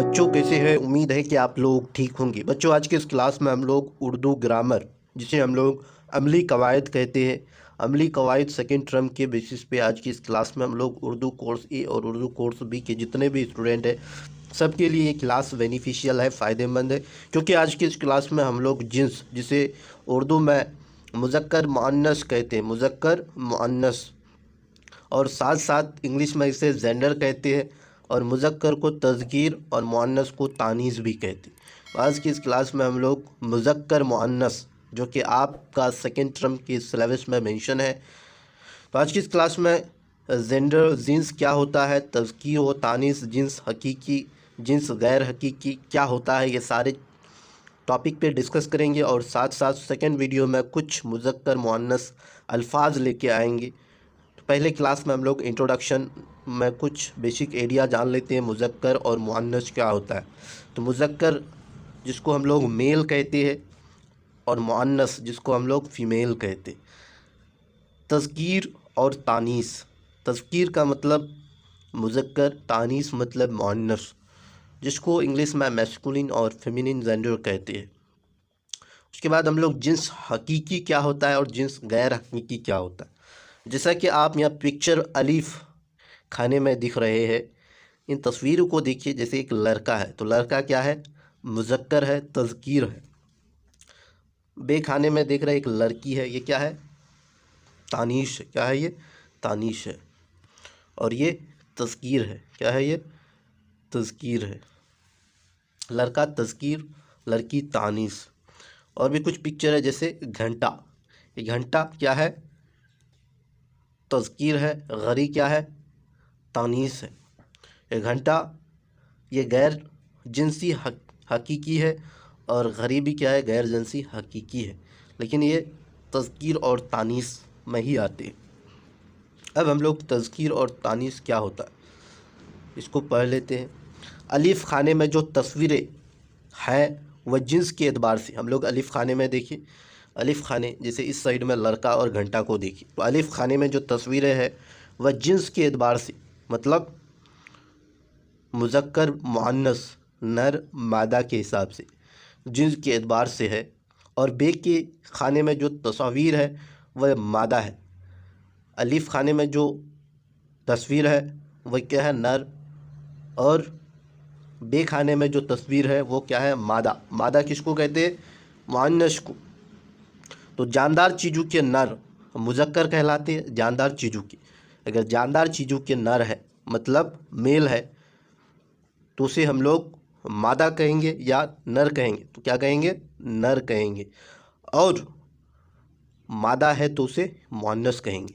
बच्चों कैसे हैं। उम्मीद है कि आप लोग ठीक होंगे। बच्चों आज के इस क्लास में हम लोग उर्दू ग्रामर, जिसे हम लोग अमली कवायद कहते हैं, अमली कवायद सेकेंड टर्म के बेसिस पे आज की इस क्लास में हम लोग उर्दू कोर्स ए और उर्दू कोर्स बी के जितने भी स्टूडेंट हैं सबके लिए ये क्लास बेनिफिशियल है, फ़ायदेमंद है। क्योंकि आज की इस क्लास में हम लोग जिन्स, जिसे उर्दू में मुज़क्कर मुअन्नस कहते हैं, मुज़क्कर मुअन्नस, और साथ साथ इंग्लिश में इसे जेंडर कहते हैं, और मुज़क्कर को तज़कीर और मुअन्नस को तानीस भी कहते हैं। आज की इस क्लास में हम लोग मुज़क्कर मुअन्नस, जो कि आपका सेकेंड टर्म के सिलेबस में मेंशन है, तो आज की इस क्लास में जेंडर जिन्स क्या होता है, तज़कीर व तानीस, जिन्स हकीकी, जिन्स गैर हकीकी क्या होता है, ये सारे टॉपिक पे डिस्कस करेंगे। और साथ साथ सेकेंड वीडियो में कुछ मुज़क्कर मुअन्नस अल्फाज लेके आएंगे। तो पहले क्लास में हम लोग इंट्रोडक्शन में कुछ बेसिक आइडिया जान लेते हैं, मुज़क्कर और मुअन्नस क्या होता है। तो मुज़क्कर जिसको हम लोग मेल कहते हैं और मुअन्नस जिसको हम लोग फीमेल कहते हैं। तज़कीर और तानीस, तज़कीर का मतलब मुज़क्कर, तानीस मतलब मुअन्नस, जिसको इंग्लिश में मैस्कुलिन और फेमिनिन जेंडर कहते हैं। उसके बाद हम लोग जिन्स हकीकी क्या होता है और जिन्स गैर हकीकी क्या होता है। जैसा कि आप यहाँ पिक्चर अलीफ खाने में दिख रहे हैं, इन तस्वीरों को देखिए। जैसे एक लड़का है तो लड़का क्या है, मुज़क्कर है, तज़कीर है। बे खाने में देख रहे एक लड़की है, ये क्या है, तानीश है। क्या है ये, तानीश है। और ये तज़कीर है, क्या है ये, तज़कीर है। लड़का तज़कीर, लड़की तानीस। और भी कुछ पिक्चर है, जैसे घंटा, ये घंटा क्या है, तज़कीर है, गरी क्या है, तानीस है। ये घंटा ये गैर जिनसी हकीकी है, और गरीबी क्या है, गैर जिनसी हकीकी है, लेकिन ये तज़कीर और तानीस में ही आते हैं। अब हम लोग तज़कीर और तानीस क्या होता है इसको पढ़ लेते हैं। अलिफ खाने में जो तस्वीरें हैं वह जिन्स के एतबार से, हम लोग अलिफ खाने में देखिए, अलिफ खाने जैसे इस साइड में लड़का और घंटा को देखिए, तो अलिफ खाने में जो तस्वीरें हैं वह जिन्स के एतबार से, मतलब मुज़क्कर मुअन्नस नर मादा के हिसाब से जिन्स के एतबार से है। और बे के खाने में जो तस्वीर है वह मादा है। अलिफ खाने में जो तस्वीर है वह क्या है, नर, और बे खाने में जो तस्वीर है वो क्या है, मादा। मादा किसको कहते हैं, मुअन्नस को। तो जानदार चीज़ों के नर मुज़क्कर कहलाते हैं, जानदार चीज़ों की। अगर जानदार चीज़ों के नर है मतलब मेल है तो उसे हम लोग मादा कहेंगे या नर कहेंगे। तो क्या कहेंगे, नर कहेंगे। और मादा है तो उसे मुअन्नस कहेंगे।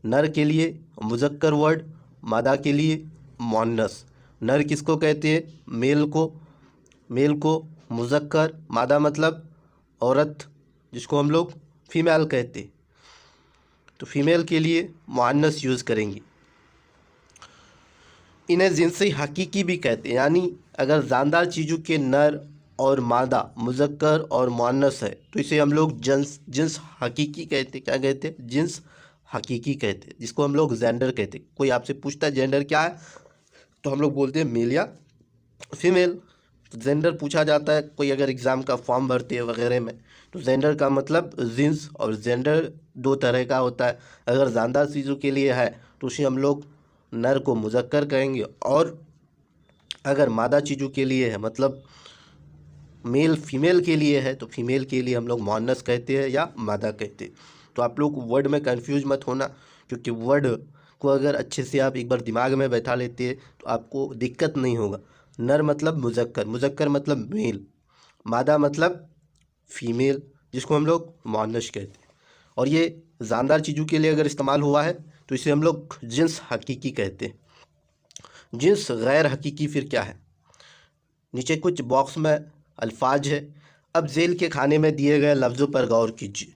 नर के लिए मुज़क्कर वर्ड, मादा के लिए मुअन्नस। नर किसको कहते हैं, मेल को, मेल को मुज़क्कर, मादा मतलब औरत जिसको हम लोग फीमेल कहते हैं। तो फीमेल के लिए मुअन्नस यूज़ करेंगे। इन्हें जिनसी हकीकी भी कहते हैं, यानी अगर जानदार चीज़ों के नर और मादा मुज़क्कर और मुअन्नस है तो इसे हम लोग जिन्स हकीकी कहते हैं। क्या कहते हैं, जिन्स हकीकी कहते हैं, जिसको हम लोग जेंडर कहते हैं। कोई आपसे पूछता है जेंडर क्या है तो हम लोग बोलते हैं मेल या फीमेल। जेंडर पूछा जाता है, कोई अगर एग्ज़ाम का फॉर्म भरते हैं वगैरह में, तो जेंडर का मतलब जिन्स, और जेंडर दो तरह का होता है। अगर जानदार चीज़ों के लिए है तो उसे हम लोग नर को मुज़क्कर कहेंगे, और अगर मादा चीज़ों के लिए है मतलब मेल फीमेल के लिए है तो फीमेल के लिए हम लोग मुअन्नस कहते हैं या मादा कहते हैं। तो आप लोग वर्ड में कंफ्यूज मत होना, क्योंकि वर्ड को अगर अच्छे से आप एक बार दिमाग में बैठा लेते हैं तो आपको दिक्कत नहीं होगा। नर मतलब मुज़क्कर, मुज़क्कर मतलब मेल, मादा मतलब फीमेल, जिसको हम लोग मुअन्नस कहते हैं। और ये जानदार चीज़ों के लिए अगर इस्तेमाल हुआ है तो इसे हम लोग जिन्स हकीकी कहते हैं। जिन्स गैर हकीकी फिर क्या है, नीचे कुछ बॉक्स में अल्फाज है। अब जेल के खाने में दिए गए लफ्ज़ों पर गौर कीजिए।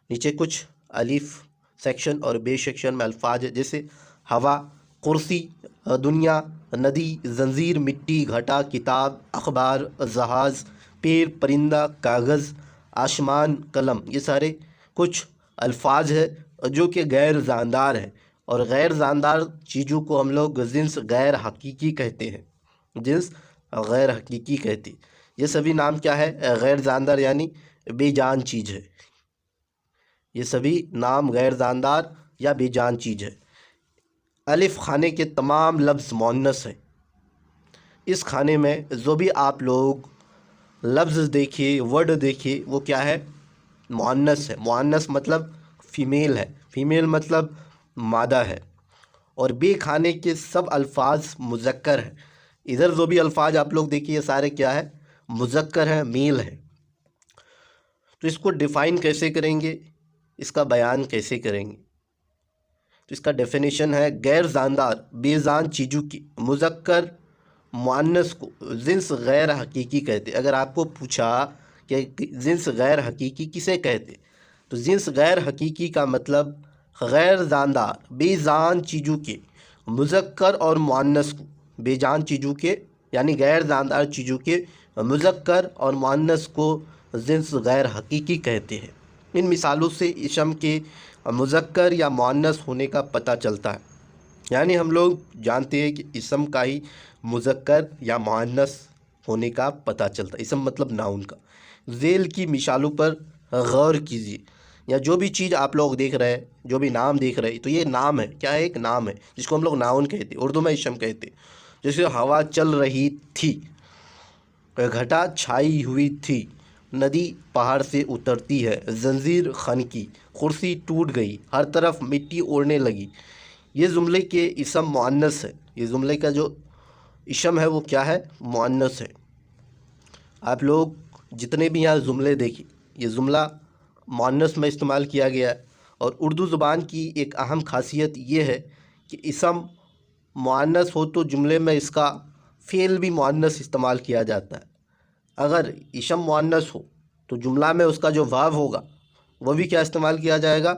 नीचे कुछ अलीफ सेक्शन और बे सेक्शन में अल्फाज है, जैसे हवा, कुर्सी, दुनिया, नदी, जंजीर, मिट्टी, घटा, किताब, अखबार, जहाज़, पेड़, परिंदा, कागज़, आसमान, कलम। ये सारे कुछ अल्फाज है जो कि गैर जानदार है। और गैर जानदार चीज़ों को हम लोग जिन्स गैर हकीकी कहते हैं, जिन्स गैर हकीकी कहते। ये सभी नाम क्या है? गैर जानदार यानी बेजान चीज़ है। ये सभी नाम गैर जानदार या बेजान चीज़ है। अलिफ खाने के तमाम लफ्ज़ मुअन्नस है। इस खाने में जो भी आप लोग लफ्ज़ देखिए, वर्ड देखिए, वो क्या है? मुअन्नस है। मुअन्नस मतलब फ़ीमेल है, फ़ीमेल मतलब मादा है। और बे खाने के सब अल्फाज मुज़क्कर है। इधर जो भी अल्फाज आप लोग देखिए ये सारे क्या है? मुज़क्कर है, मेल है। तो इसको डिफ़ाइन कैसे करेंगे, इसका बयान कैसे करेंगे? तो इसका डेफिनेशन है गैर जानदार बेजान चीज़ों की मुज़क्कर मुअन्नस को जिन्स गैर हकीकी कहते। अगर आपको पूछा कि जिन्स गैर हकीकी किसे कहते, तो जिन्स गैर हकीकी का मतलब गैर जानदार बेजान चीज़ों के मुज़क्कर और मुअन्नस को, बेजान चीज़ों के यानी गैर जानदार चीज़ों के मुज़क्कर और मुअन्नस को जिन्स गैर हकीकी कहते हैं। इन मिसालों से इसम के मुज़क्कर या मुअन्नस होने का पता चलता है। यानी हम लोग जानते हैं कि इसम का ही मुज़क्कर या मुअन्नस होने का पता चलता है। इसम मतलब नाउन का। ज़ेल की मिसालों पर गौर कीजिए। या जो भी चीज़ आप लोग देख रहे हैं, जो भी नाम देख रहे हैं, तो ये नाम है। क्या है? एक नाम है जिसको हम लोग नाउन कहते हैं, उर्दू में इसम कहते हैं। जैसे हवा चल रही थी, घटा छाई हुई थी, नदी पहाड़ से उतरती है, जंजीर खनकी, कुर्सी टूट गई, हर तरफ मिट्टी उड़ने लगी। ये जुमले के इसम मुअन्नस है। ये जुमले का जो इसम है वो क्या है? मुअन्नस है। आप लोग जितने भी यहाँ जुमले देखिए, ये जुमला मुअन्नस में इस्तेमाल किया गया है। और उर्दू ज़ुबान की एक अहम खासियत ये है कि इसम मुअन्नस हो तो जुमले में इसका फ़ेल भी मुअन्नस इस्तेमाल किया जाता है। अगर इसम मुअन्नस हो तो जुमला में उसका जो वाव होगा वो भी क्या इस्तेमाल किया जाएगा?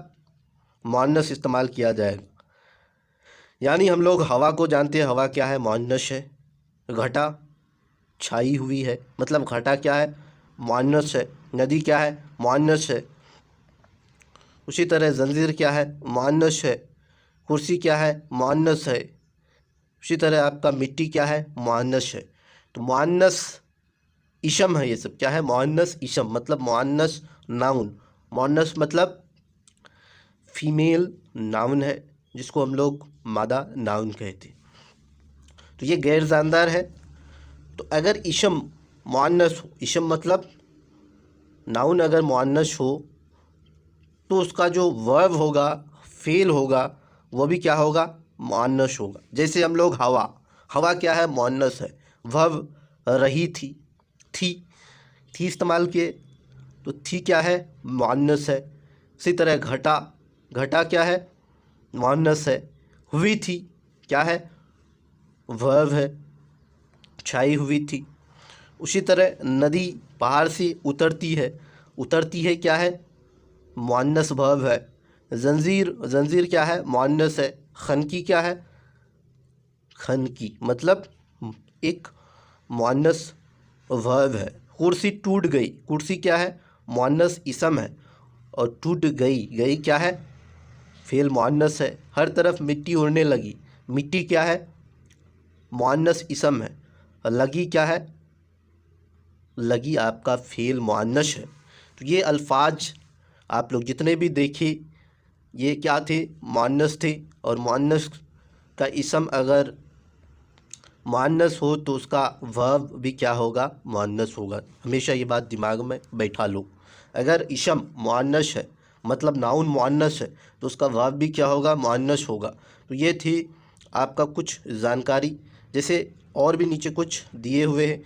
मुअन्नस इस्तेमाल किया जाएगा। यानी हम लोग हवा को जानते हैं, हवा क्या है? मुअन्नस है। घटा छाई हुई है, मतलब घटा क्या है? मुअन्नस है। नदी क्या है? मुअन्नस है। उसी तरह जंजीर क्या है? मुअन्नस है। कुर्सी क्या है? मुअन्नस है। उसी तरह आपका मिट्टी क्या है? मुअन्नस है। तो मुअन्नस इसम है। ये सब क्या है? मुअन्नस इसम मतलब मुअन्नस नाउन। मुअन्नस मतलब फीमेल नाउन है जिसको हम लोग मादा नाउन कहते हैं। तो ये गैर जानदार है। तो अगर इसम मुअन्नस हो, इसम मतलब नाउन अगर मुअन्नस हो तो उसका जो वर्ब होगा, फेल होगा, वो भी क्या होगा? मुअन्नस होगा। जैसे हम लोग हवा, हवा क्या है? मुअन्नस है। वर्ब रही थी इस्तेमाल किए तो थी क्या है? मुअन्नस है। इसी तरह घटा, घटा क्या है? मुअन्नस है। हुई थी क्या है? वर्ब है। छाई हुई थी। उसी तरह नदी पहाड़ से उतरती है क्या है? मुअन्नस वर्ब है। जंजीर क्या है? मुअन्नस है। खनकी क्या है? खनकी मतलब एक मुअन्नस वर्ब है। कुर्सी टूट गई, कुर्सी क्या है? मुअन्नस इसम है। और टूट गई क्या है? फेल मुअन्नस है। हर तरफ मिट्टी उड़ने लगी, मिट्टी क्या है? मुअन्नस इसम है। लगी क्या है? लगी आपका फेल मुअन्नस है। तो ये अल्फाज आप लोग जितने भी देखिए ये क्या थे? मुअन्नस थे। और मुअन्नस का इसम अगर मुअन्नस हो तो उसका वर्ब भी क्या होगा? मुअन्नस होगा। हमेशा ये बात दिमाग में बैठा लो। अगर इसम मुअन्नस है मतलब नाउन मुअन्नस है तो उसका वर्ब भी क्या होगा? मुअन्नस होगा। तो ये थी आपका कुछ जानकारी। जैसे और भी नीचे कुछ दिए हुए हैं।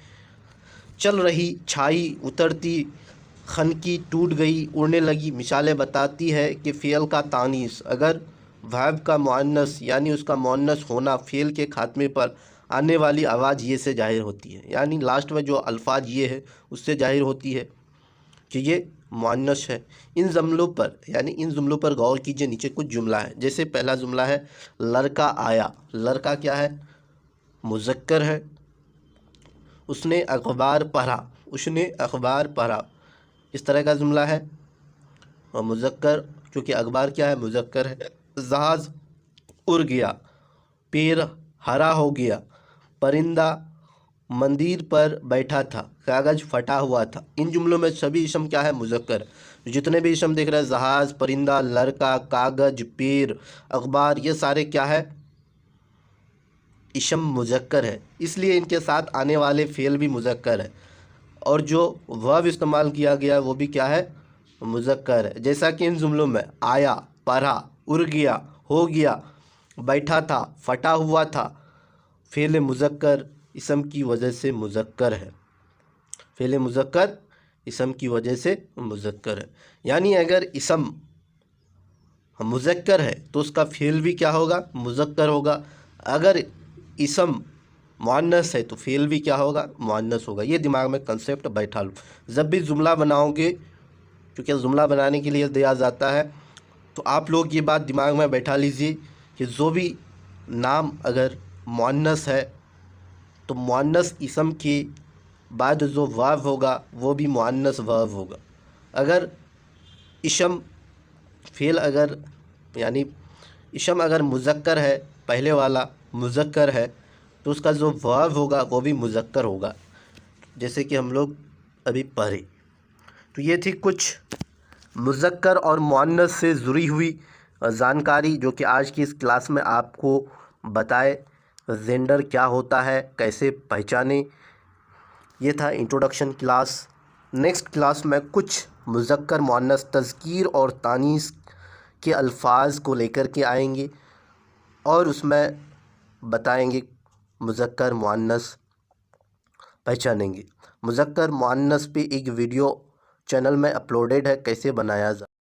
चल रही, छाई, उतरती, खनकी, टूट गई, उड़ने लगी मिसालें बताती है कि फ़ेल का तानीस अगर वर्ब का मुअन्नस यानी उसका मुअन्नस होना फ़ेल के खात्मे पर आने वाली आवाज़ ये से जाहिर होती है। यानी लास्ट में जो अल्फाज ये है उससे जाहिर होती है कि ये मुअन्नस है। इन जुमलों पर यानी इन जुमलों पर गौर कीजिए। नीचे कुछ जुमला है। जैसे पहला जुमला है लड़का आया। लड़का क्या है? मुज़क्कर है। उसने अखबार पढ़ा, उसने अखबार पढ़ा, इस तरह का जुमला है। और मुज़क्कर क्योंकि अखबार क्या है? मुज़क्कर है। जहाज़ उड़ गया, पेड़ हरा हो गया, परिंदा मंदिर पर बैठा था, कागज फटा हुआ था। इन जुमलों में सभी इसम क्या है? मुज़क्कर। जितने भी इसम देख रहे हैं, जहाज, परिंदा, लड़का, कागज, पेड़, अखबार, ये सारे क्या है? इसम मुज़क्कर है, इसलिए इनके साथ आने वाले फ़ेल भी मुज़क्कर है। और जो वर्ब इस्तेमाल किया गया वो भी क्या है? मुज़क्कर है। जैसा कि इन जुमलों में आया, पढ़ा, उड़ गया, हो गया, बैठा था, फटा हुआ था, फ़ेल मुज़क्कर इसम की वजह से मुज़क्कर है। फ़ेल मुज़क्कर इसम की वजह से मुज़क्कर है। यानी अगर इसम मुज़क्कर है तो उसका फ़ेल भी क्या होगा? मुज़क्कर होगा। अगर इसम मुअन्नस है तो फ़ेल भी क्या होगा? मुअन्नस होगा। ये दिमाग में कंसेप्ट बैठा लो। जब भी जुमला बनाओगे, क्योंकि जुमला बनाने के लिए दिया जाता है, तो आप लोग ये बात दिमाग में बैठा लीजिए कि जो भी नाम अगर मुअन्नस है तो मुअन्नस इसम के बाद जो वर्ब होगा वो भी मुअन्नस वर्ब होगा। अगर इसम फ़ेल अगर यानी इसम अगर मुज़क्कर है, पहले वाला मुज़क्कर है, तो उसका जो वर्ब होगा वो भी मुज़क्कर होगा, जैसे कि हम लोग अभी पढ़े। तो ये थी कुछ मुज़क्कर और मुअन्नस से जुड़ी हुई जानकारी जो कि आज की इस क्लास में आपको बताए। जेंडर क्या होता है, कैसे पहचाने, ये था इंट्रोडक्शन क्लास। नेक्स्ट क्लास में कुछ मुज़क्कर मुअन्नस तज़कीर और तानीस के अल्फाज को लेकर के आएंगे और उसमें बताएंगे मुज़क्कर मुअन्नस पहचानेंगे। मुज़क्कर मुअन्नस पे एक वीडियो चैनल में अपलोडेड है, कैसे बनाया जाए।